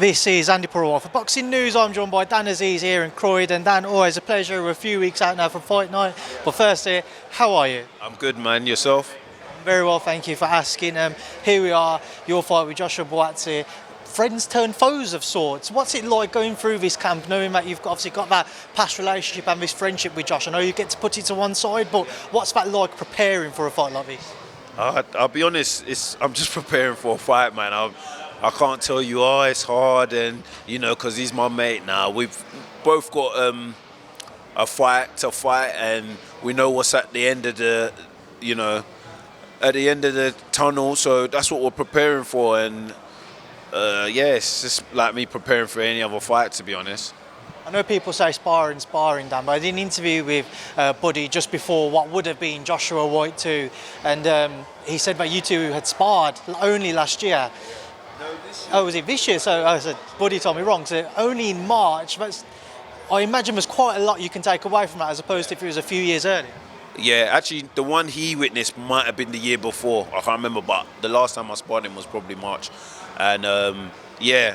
This is Andi Purewal for Boxing News. I'm joined by Dan Azeez here in Croydon. Dan, always a pleasure. We're a few weeks out now from fight night. But first here, how are you? I'm good, man. Yourself? Very well, thank you for asking. Here we are, your fight with Joshua Buatsi. Friends turn foes of sorts. What's it like going through this camp, knowing that you've obviously got that past relationship and this friendship with Josh? I know you get to put it to one side, but what's that like preparing for a fight like this? I'll be honest, I'm just preparing for a fight, man. I can't tell you, it's hard, and because he's my mate now. We've both got a fight to fight, and we know what's at the end of the, at the end of the tunnel. So that's what we're preparing for, and it's just like me preparing for any other fight, to be honest. I know people say sparring, Dan, but I did an interview with Buddy just before what would have been Joshua White 2, and he said that you two had sparred only last year. No, this year. Oh, was it this year? So I said, Buddy told me wrong. So only in March. I imagine there's quite a lot you can take away from that, as opposed to if it was a few years earlier. Yeah, actually, the one he witnessed might have been the year before. I can't remember, but the last time I sparred him was probably March. And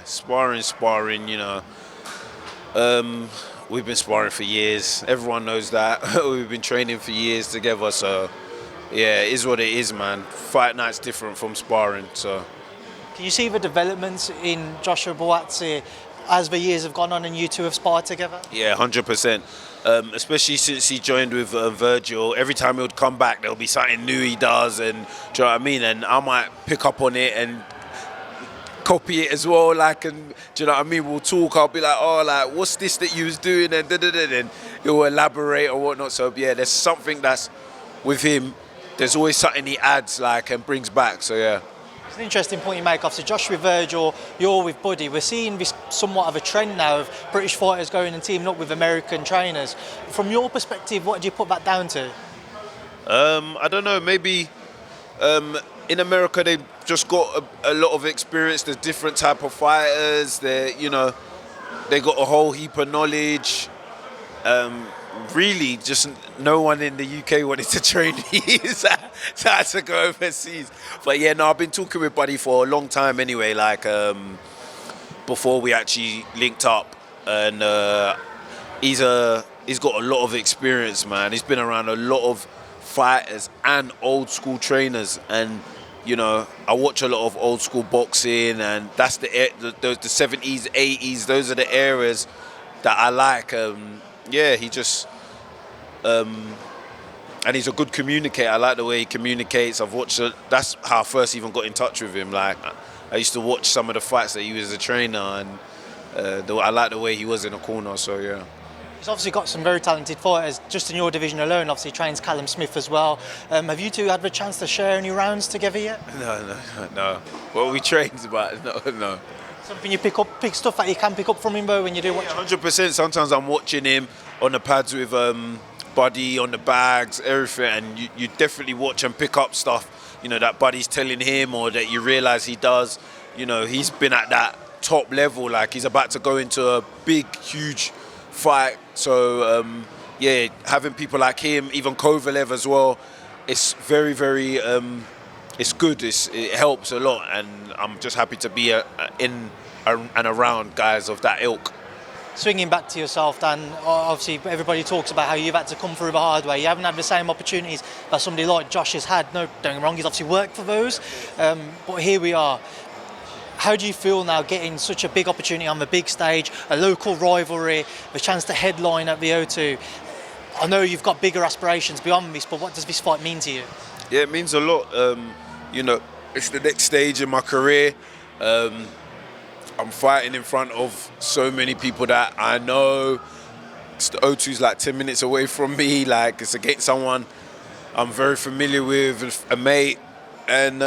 sparring, we've been sparring for years. Everyone knows that. We've been training for years together. So, yeah, it is what it is, man. Fight night's different from sparring. So, can you see the developments in Joshua Buatsi as the years have gone on and you two have sparred together? Yeah, 100%. Especially since he joined with Virgil. Every time he would come back, there'll be something new he does, and do you know what I mean? And I might pick up on it and copy it as well, and do you know what I mean? We'll talk. I'll be like, what's this that you was doing, and and he'll elaborate or whatnot. So yeah, there's something that's with him. There's always something he adds and brings back. So yeah. It's an interesting point you make. Obviously, Josh with Virgil, you're with Buddy. We're seeing this somewhat of a trend now of British fighters going and teaming up with American trainers. From your perspective, what do you put that down to? I don't know. Maybe in America they've just got a lot of experience. There's different type of fighters. They got a whole heap of knowledge. Really, just no one in the UK wanted to train me, so I had to go overseas. But yeah, no, I've been talking with Buddy for a long time anyway, before we actually linked up, and he's got a lot of experience, man. He's been around a lot of fighters and old school trainers, and I watch a lot of old school boxing, and that's the 70s, 80s. Those are the eras that I like. He just and he's a good communicator. I like the way he communicates. That's how I first even got in touch with him. I used to watch some of the fights that he was a trainer, and I like the way he was in the corner. So yeah. He's obviously got some very talented fighters just in your division alone. Obviously, he trains Callum Smith as well. Have you two had the chance to share any rounds together yet? No. Well, we trained, but no. Something you pick stuff that you can pick up from him though when you do watch. 100%. Sometimes I'm watching him on the pads with Buddy, on the bags, everything, and you definitely watch and pick up stuff, that Buddy's telling him, or that you realise he does. He's been at that top level, he's about to go into a big, huge fight. So having people like him, even Kovalev as well, it's very, very, it's good. It helps a lot, and I'm just happy to be in and around guys of that ilk. Swinging back to yourself, Dan, obviously everybody talks about how you've had to come through the hard way. You haven't had the same opportunities that somebody like Josh has had. No, don't get me wrong, he's obviously worked for those. But here we are. How do you feel now getting such a big opportunity on the big stage, a local rivalry, the chance to headline at the O2? I know you've got bigger aspirations beyond this, but what does this fight mean to you? Yeah, it means a lot. It's the next stage in my career. I'm fighting in front of so many people that I know. The O2's 10 minutes away from me. It's against someone I'm very familiar with, a mate. And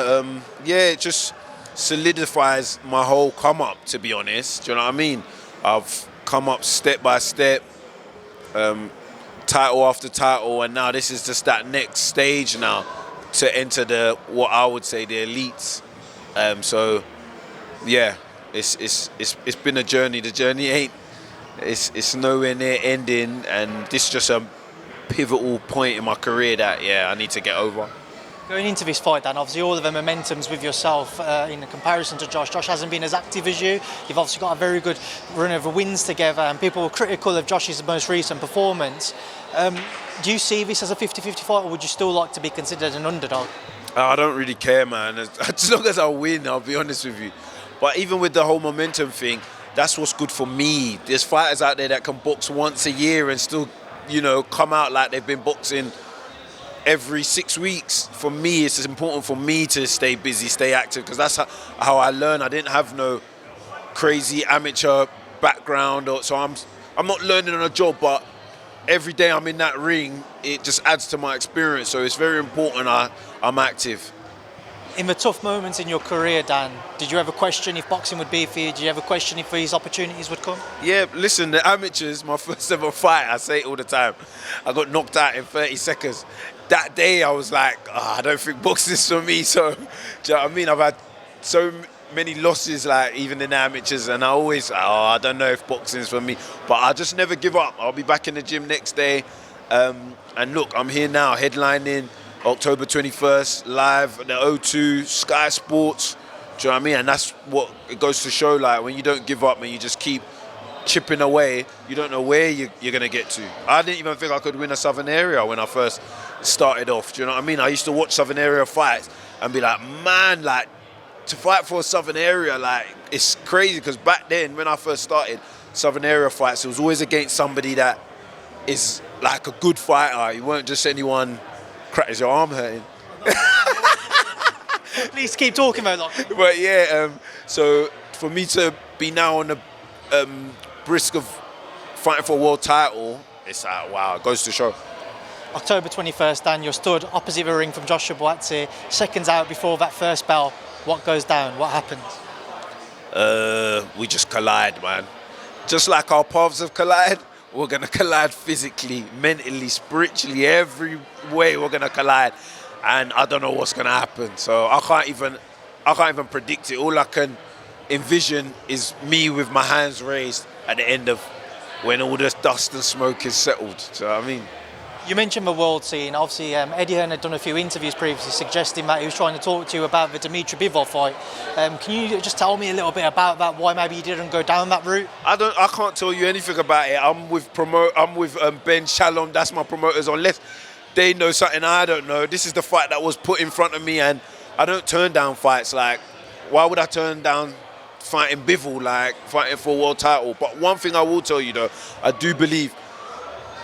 it just solidifies my whole come up, to be honest. Do you know what I mean? I've come up step by step, title after title, and now this is just that next stage now to enter what I would say the elites. It's been a journey. The journey it's nowhere near ending, and this is just a pivotal point in my career that I need to get over. Going into this fight, Dan, obviously all of the momentum's with yourself in comparison to Josh. Josh hasn't been as active as you. You've obviously got a very good run of wins together, and people were critical of Josh's most recent performance. Do you see this as a 50-50 fight, or would you still like to be considered an underdog? I don't really care, man. As long as I win, I'll be honest with you. But even with the whole momentum thing, that's what's good for me. There's fighters out there that can box once a year and still, come out like they've been boxing every 6 weeks. For me, it's important for me to stay busy, stay active, because that's how I learn. I didn't have no crazy amateur background, so I'm not learning on a job, but every day I'm in that ring, it just adds to my experience. So it's very important I'm active. In the tough moments in your career, Dan, did you ever question if boxing would be for you? Did you ever question if these opportunities would come? Yeah, listen, the amateurs, my first ever fight, I say it all the time, I got knocked out in 30 seconds. That day I was like, I don't think boxing's for me. So, do you know what I mean? I've had so many losses, like even in the amateurs, and I always, I don't know if boxing's for me. But I just never give up. I'll be back in the gym next day. And look, I'm here now, headlining October 21st, live at the O2, Sky Sports. Do you know what I mean? And that's what it goes to show, like, when you don't give up and you just keep chipping away, you don't know where you're going to get to. I didn't even think I could win a Southern Area when I first started off. Do you know what I mean? I used to watch Southern Area fights and be like, man, like, to fight for a Southern Area, like, it's crazy, because back then, when I first started Southern Area fights, it was always against somebody that is like a good fighter. You weren't just anyone is your arm hurting. Please keep talking about that. But yeah, so for me to be now on the brisk of fighting for a world title, it's like, wow, it goes to show. October 21st, Dan, you're stood opposite the ring from Joshua Buatsi, seconds out before that first bell. What goes down? What happens? We just collide, man. Just like our paths have collided, we're going to collide physically, mentally, spiritually, every way we're going to collide. And I don't know what's going to happen. So I can't even predict it. All I can envision is me with my hands raised at the end of when all the dust and smoke is settled. Do you know what I mean? You mentioned the world scene. Obviously, Eddie Hearn had done a few interviews previously suggesting that he was trying to talk to you about the Dmitry Bivol fight. Can you just tell me a little bit about that? Why maybe you didn't go down that route? I can't tell you anything about it. I'm with Ben Shalom. That's my promoters. Unless they know something I don't know. This is the fight that was put in front of me, and I don't turn down fights. Like, why would I turn down fighting Bivol, like fighting for a world title? But one thing I will tell you though, I do believe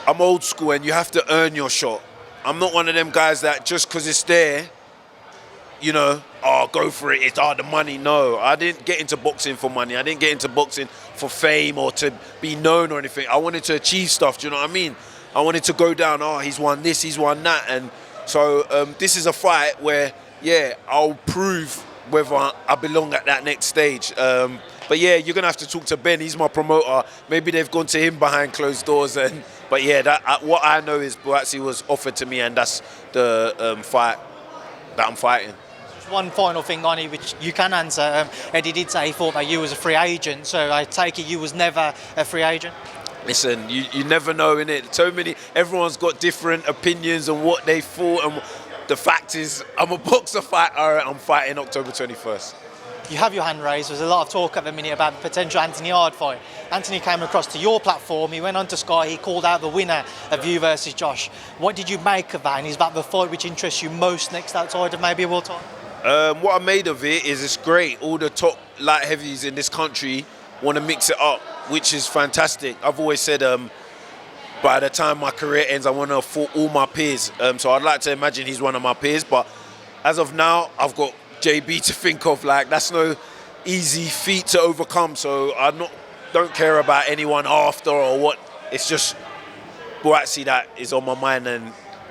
I'm old school, and you have to earn your shot. I'm not one of them guys that just because it's there, go for it. It's the money. No, I didn't get into boxing for money. I didn't get into boxing for fame or to be known or anything. I wanted to achieve stuff. Do you know what I mean? I wanted to go down. He's won this, he's won that, and so this is a fight where, I'll prove whether I belong at that next stage. But yeah, you're gonna have to talk to Ben. He's my promoter. Maybe they've gone to him behind closed doors. But yeah, what I know is Buatsi was offered to me, and that's the fight that I'm fighting. Just one final thing, Andi, which you can answer. Eddie did say he thought that you was a free agent, so I take it you was never a free agent. Listen, you never know, innit? Everyone's got different opinions on what they thought, and the fact is, I'm a boxer fighter. I'm fighting October 21st. You have your hand raised. There's a lot of talk at the minute about the potential Anthony Yarde fight. Anthony came across to your platform. He went on to Sky. He called out the winner of you versus Josh. What did you make of that? And is that the fight which interests you most next outside of maybe a world title? What I made of it is it's great. All the top light heavies in this country want to mix it up, which is fantastic. I've always said by the time my career ends, I want to fight all my peers. So I'd like to imagine he's one of my peers. But as of now, I've got JB to think of. Like, that's no easy feat to overcome. So I don't care about anyone after or what. It's just Buatsi that is on my mind and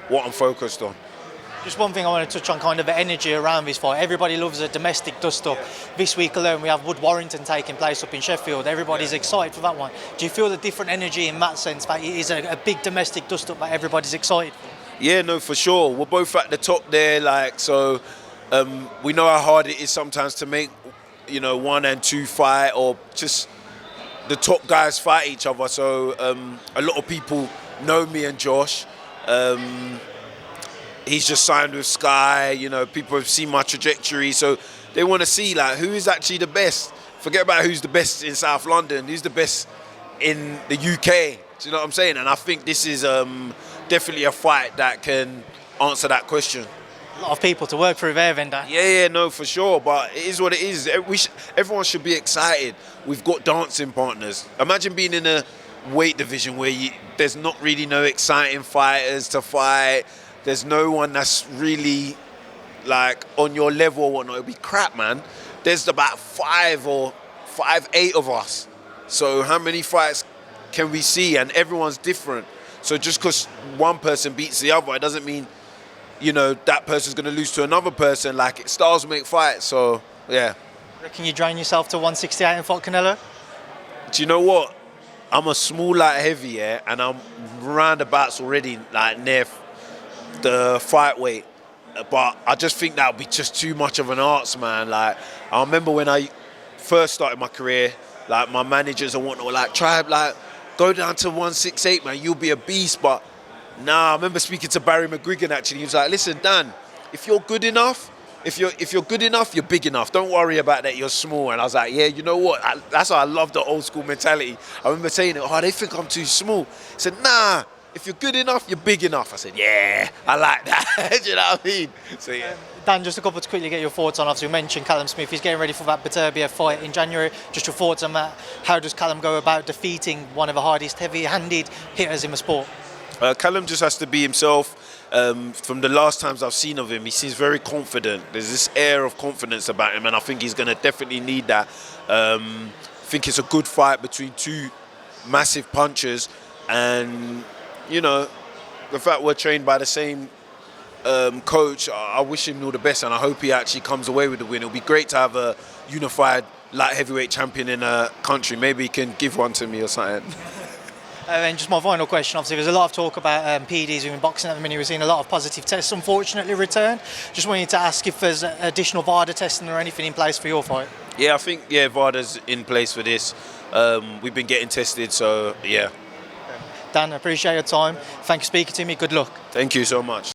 what I'm focused on. Just one thing I want to touch on, kind of the energy around this fight. Everybody loves a domestic dust-up. This week alone, we have Wood Warrington taking place up in Sheffield. Everybody's excited for that one. Do you feel the different energy in that sense, that it is a big domestic dust-up that everybody's excited for? Yeah, no, for sure. We're both at the top there, so we know how hard it is sometimes to make, 1 and 2 fight, or just the top guys fight each other. So a lot of people know me and Josh. he's just signed with Sky. You know, people have seen my trajectory, so they want to see like who is actually the best. Forget about who's the best in South London. Who's the best in the UK? Do you know what I'm saying? And I think this is definitely a fight that can answer that question. A lot of people to work through there, then, Dan. Yeah, no, for sure. But it is what it is. Everyone should be excited. We've got dancing partners. Imagine being in a weight division where there's not really no exciting fighters to fight. There's no one that's really like on your level or whatnot. It'll be crap, man. There's about 8 of us. So how many fights can we see? And everyone's different. So just because one person beats the other, it doesn't mean, you know, that person's going to lose to another person. Like, styles make fights, so, yeah. Reckon you drain yourself to 168 and fought Canelo? Do you know what? I'm a small light heavy, yeah, and I'm roundabouts already, like, near the fight weight. But I just think that would be just too much of an arts, man. Like, I remember when I first started my career, like, my managers and whatnot were like, try, like, go down to 168, man, you'll be a beast, but nah, I remember speaking to Barry McGuigan actually. He was like, "Listen, Dan, if you're good enough, if you're good enough, you're big enough. Don't worry about that. You're small." And I was like, "Yeah, you know what? That's why I love the old school mentality." I remember saying, "Oh, they think I'm too small." He said, "Nah, if you're good enough, you're big enough." I said, "Yeah, I like that." Do you know what I mean? So yeah. Dan, just a couple to quickly get your thoughts on. Obviously, we mentioned Callum Smith. He's getting ready for that Beterbiev fight in January. Just your thoughts on that. How does Callum go about defeating one of the hardest, heavy-handed hitters in the sport? Callum just has to be himself. From the last times I've seen of him, he seems very confident. There's this air of confidence about him, and I think he's going to definitely need that. I think it's a good fight between two massive punchers, and, you know, the fact we're trained by the same coach, I wish him all the best, and I hope he actually comes away with the win. It'll be great to have a unified light heavyweight champion in a country. Maybe he can give one to me or something. And just my final question, obviously there's a lot of talk about PEDs within boxing at the minute. We're seeing a lot of positive tests unfortunately return. Just wanted to ask if there's additional VADA testing or anything in place for your fight. Yeah, I think, VADA's in place for this. We've been getting tested, so yeah. Dan, I appreciate your time. Thanks for speaking to me. Good luck. Thank you so much.